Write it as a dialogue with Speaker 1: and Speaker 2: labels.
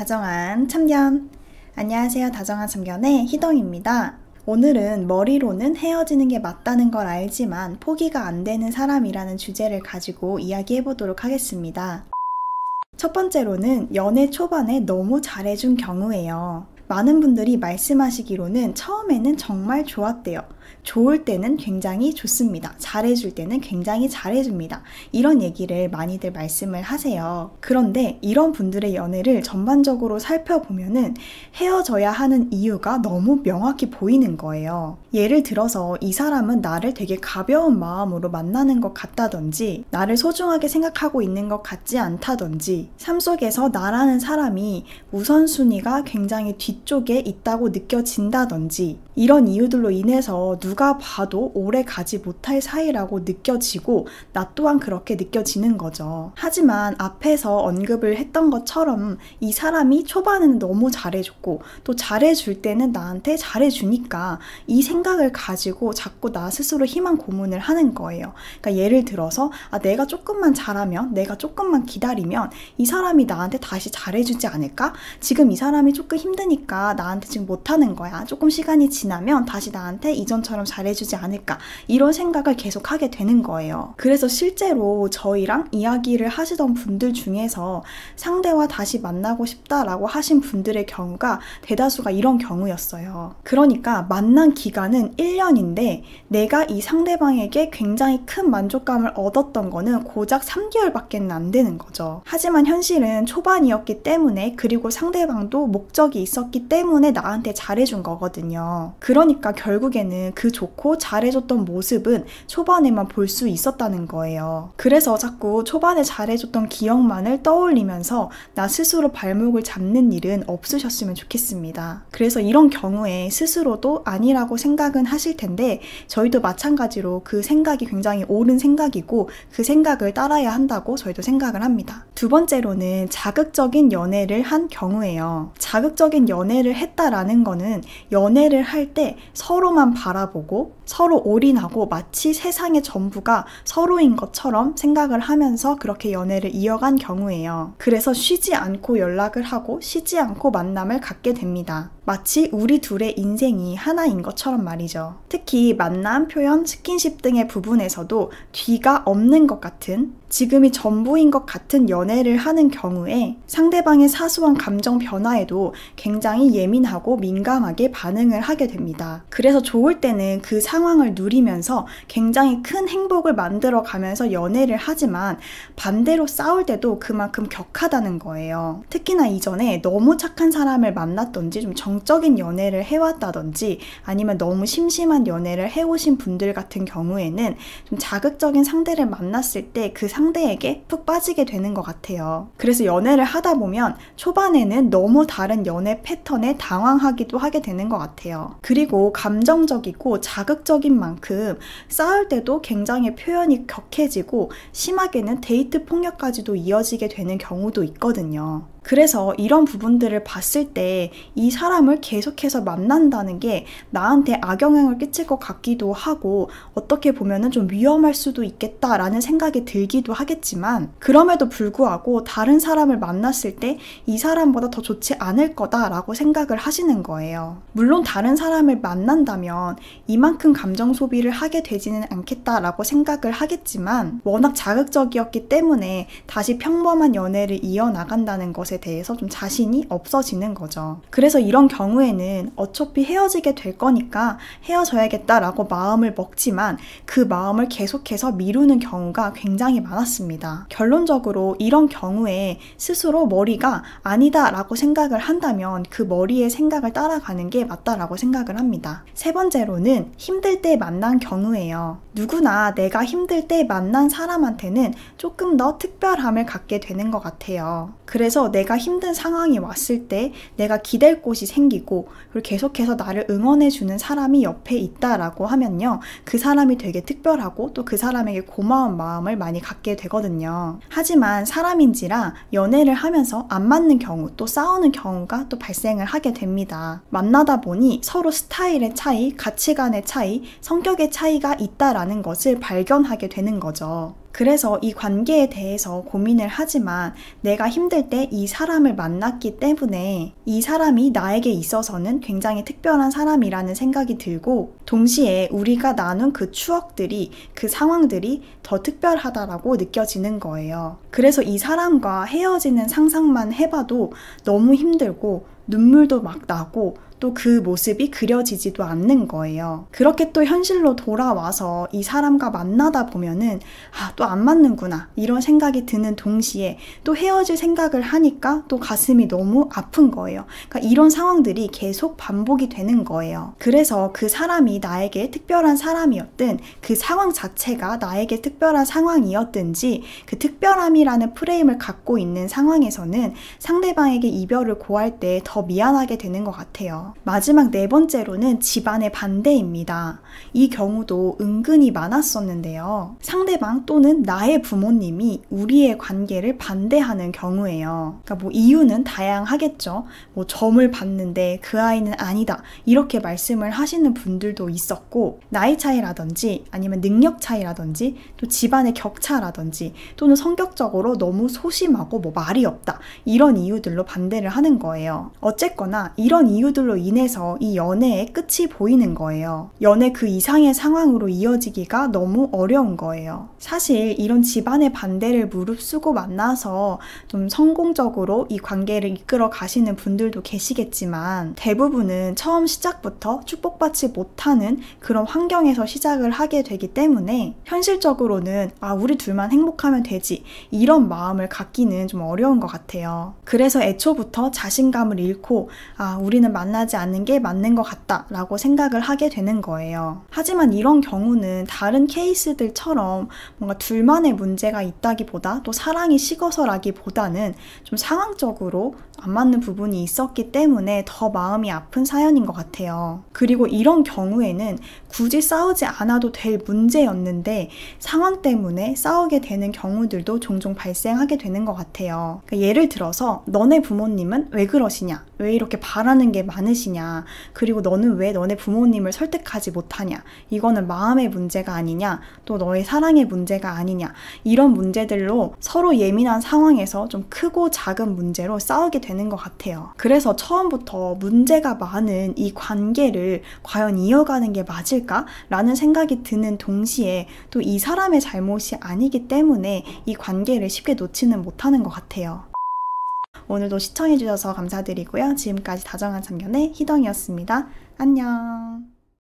Speaker 1: 다정한 참견. 안녕하세요. 다정한 참견의 희덩입니다. 오늘은 머리로는 헤어지는 게 맞다는 걸 알지만 포기가 안 되는 사람이라는 주제를 가지고 이야기해 보도록 하겠습니다. 첫 번째로는 연애 초반에 너무 잘해준 경우예요. 많은 분들이 말씀하시기로는 처음에는 정말 좋았대요. 좋을 때는 굉장히 좋습니다. 잘해줄 때는 굉장히 잘해줍니다. 이런 얘기를 많이들 말씀을 하세요. 그런데 이런 분들의 연애를 전반적으로 살펴보면은 헤어져야 하는 이유가 너무 명확히 보이는 거예요. 예를 들어서 이 사람은 나를 되게 가벼운 마음으로 만나는 것 같다든지, 나를 소중하게 생각하고 있는 것 같지 않다든지, 삶 속에서 나라는 사람이 우선순위가 굉장히 뒤쪽에 있다고 느껴진다든지, 이런 이유들로 인해서 누가 봐도 오래 가지 못할 사이라고 느껴지고 나 또한 그렇게 느껴지는 거죠. 하지만 앞에서 언급을 했던 것처럼 이 사람이 초반에는 너무 잘해줬고 또 잘해줄 때는 나한테 잘해주니까 이 생각을 가지고 자꾸 나 스스로 희망 고문을 하는 거예요. 그러니까 예를 들어서 내가 조금만 잘하면, 내가 조금만 기다리면 이 사람이 나한테 다시 잘해주지 않을까? 지금 이 사람이 조금 힘드니까 나한테 지금 못하는 거야. 조금 시간이 지나면 다시 나한테 이전처럼 잘해주지 않을까, 이런 생각을 계속 하게 되는 거예요. 그래서 실제로 저희랑 이야기를 하시던 분들 중에서 상대와 다시 만나고 싶다라고 하신 분들의 경우가 대다수가 이런 경우였어요. 그러니까 만난 기간은 1년인데 내가 이 상대방에게 굉장히 큰 만족감을 얻었던 거는 고작 3개월밖에 안 되는 거죠. 하지만 현실은 초반이었기 때문에, 그리고 상대방도 목적이 있었기 때문에 나한테 잘해준 거거든요. 그러니까 결국에는 그 좋고 잘해줬던 모습은 초반에만 볼 수 있었다는 거예요. 그래서 자꾸 초반에 잘해줬던 기억만을 떠올리면서 나 스스로 발목을 잡는 일은 없으셨으면 좋겠습니다. 그래서 이런 경우에 스스로도 아니라고 생각은 하실 텐데, 저희도 마찬가지로 그 생각이 굉장히 옳은 생각이고 그 생각을 따라야 한다고 저희도 생각을 합니다. 두 번째로는 자극적인 연애를 한 경우예요. 자극적인 연애를 했다라는 거는 연애를 할 때 서로만 바라보고 서로 올인하고 마치 세상의 전부가 서로인 것처럼 생각을 하면서 그렇게 연애를 이어간 경우예요. 그래서 쉬지 않고 연락을 하고 쉬지 않고 만남을 갖게 됩니다. 마치 우리 둘의 인생이 하나인 것처럼 말이죠. 특히 만남, 표현, 스킨십 등의 부분에서도 뒤가 없는 것 같은, 지금이 전부인 것 같은 연애를 하는 경우에 상대방의 사소한 감정 변화에도 굉장히 예민하고 민감하게 반응을 하게 됩니다. 그래서 좋을 때는 그 상황을 누리면서 굉장히 큰 행복을 만들어 가면서 연애를 하지만 반대로 싸울 때도 그만큼 격하다는 거예요. 특히나 이전에 너무 착한 사람을 만났던지 좀 정적인 연애를 해왔다든지 아니면 너무 심심한 연애를 해오신 분들 같은 경우에는 좀 자극적인 상대를 만났을 때 그 상대에게 푹 빠지게 되는 것 같아요. 그래서 연애를 하다 보면 초반에는 너무 다른 연애 패턴에 당황하기도 하게 되는 것 같아요. 그리고 감정적이고 자극적인 만큼 싸울 때도 굉장히 표현이 격해지고 심하게는 데이트 폭력까지도 이어지게 되는 경우도 있거든요. 그래서 이런 부분들을 봤을 때 이 사람을 계속해서 만난다는 게 나한테 악영향을 끼칠 것 같기도 하고 어떻게 보면은 좀 위험할 수도 있겠다라는 생각이 들기도 하겠지만, 그럼에도 불구하고 다른 사람을 만났을 때 이 사람보다 더 좋지 않을 거다라고 생각을 하시는 거예요. 물론 다른 사람을 만난다면 이만큼 감정 소비를 하게 되지는 않겠다라고 생각을 하겠지만, 워낙 자극적이었기 때문에 다시 평범한 연애를 이어나간다는 것에 대해서 좀 자신이 없어지는 거죠. 그래서 이런 경우에는 어차피 헤어지게 될 거니까 헤어져야겠다라고 마음을 먹지만 그 마음을 계속해서 미루는 경우가 굉장히 많았습니다. 결론적으로 이런 경우에 스스로 머리가 아니다라고 생각을 한다면 그 머리의 생각을 따라가는 게 맞다라고 생각을 합니다. 세 번째로는 힘들 때 만난 경우예요. 누구나 내가 힘들 때 만난 사람한테는 조금 더 특별함을 갖게 되는 것 같아요. 그래서 내가 힘든 상황이 왔을 때 내가 기댈 곳이 생기고, 그리고 계속해서 나를 응원해주는 사람이 옆에 있다라고 하면요, 그 사람이 되게 특별하고 또 그 사람에게 고마운 마음을 많이 갖게 되거든요. 하지만 사람인지라 연애를 하면서 안 맞는 경우, 또 싸우는 경우가 또 발생을 하게 됩니다. 만나다 보니 서로 스타일의 차이, 가치관의 차이, 성격의 차이가 있다라는 것을 발견하게 되는 거죠. 그래서 이 관계에 대해서 고민을 하지만 내가 힘들 때 이 사람을 만났기 때문에 이 사람이 나에게 있어서는 굉장히 특별한 사람이라는 생각이 들고, 동시에 우리가 나눈 그 추억들이, 그 상황들이 더 특별하다라고 느껴지는 거예요. 그래서 이 사람과 헤어지는 상상만 해봐도 너무 힘들고 눈물도 막 나고 또 그 모습이 그려지지도 않는 거예요. 그렇게 또 현실로 돌아와서 이 사람과 만나다 보면은 또 안 맞는구나 이런 생각이 드는 동시에 또 헤어질 생각을 하니까 또 가슴이 너무 아픈 거예요. 그러니까 이런 상황들이 계속 반복이 되는 거예요. 그래서 그 사람이 나에게 특별한 사람이었든 그 상황 자체가 나에게 특별한 상황이었든지 그 특별함이라는 프레임을 갖고 있는 상황에서는 상대방에게 이별을 고할 때 더 미안하게 되는 것 같아요. 마지막 네 번째로는 집안의 반대입니다. 이 경우도 은근히 많았었는데요. 상대방 또는 나의 부모님이 우리의 관계를 반대하는 경우예요. 그러니까 이유는 다양하겠죠. 점을 봤는데 그 아이는 아니다 이렇게 말씀을 하시는 분들도 있었고, 나이 차이라든지 아니면 능력 차이라든지 또 집안의 격차라든지 또는 성격적으로 너무 소심하고 말이 없다 이런 이유들로 반대를 하는 거예요. 어쨌거나 이런 이유들로 인해서 이 연애의 끝이 보이는 거예요. 연애 그 이상의 상황으로 이어지기가 너무 어려운 거예요. 사실 이런 집안의 반대를 무릅쓰고 만나서 좀 성공적으로 이 관계를 이끌어 가시는 분들도 계시겠지만, 대부분은 처음 시작부터 축복받지 못하는 그런 환경에서 시작을 하게 되기 때문에 현실적으로는 우리 둘만 행복하면 되지 이런 마음을 갖기는 좀 어려운 것 같아요. 그래서 애초부터 자신감을 잃고 우리는 만나지 않는 게 맞는 것 같다 라고 생각을 하게 되는 거예요. 하지만 이런 경우는 다른 케이스들처럼 뭔가 둘만의 문제가 있다기보다 또 사랑이 식어서라기보다는 좀 상황적으로 안 맞는 부분이 있었기 때문에 더 마음이 아픈 사연인 것 같아요. 그리고 이런 경우에는 굳이 싸우지 않아도 될 문제였는데 상황 때문에 싸우게 되는 경우들도 종종 발생하게 되는 것 같아요. 그러니까 예를 들어서 너네 부모님은 왜 그러시냐? 왜 이렇게 바라는 게 많으시냐? 그리고 너는 왜 너네 부모님을 설득하지 못하냐? 이거는 마음의 문제가 아니냐? 또 너의 사랑의 문제가 아니냐? 이런 문제들로 서로 예민한 상황에서 좀 크고 작은 문제로 싸우게 되는 것 같아요. 그래서 처음부터 문제가 많은 이 관계를 과연 이어가는 게 맞을까? 라는 생각이 드는 동시에 또 이 사람의 잘못이 아니기 때문에 이 관계를 쉽게 놓지는 못하는 것 같아요. 오늘도 시청해주셔서 감사드리고요. 지금까지 다정한 참견의 희덩이었습니다. 안녕.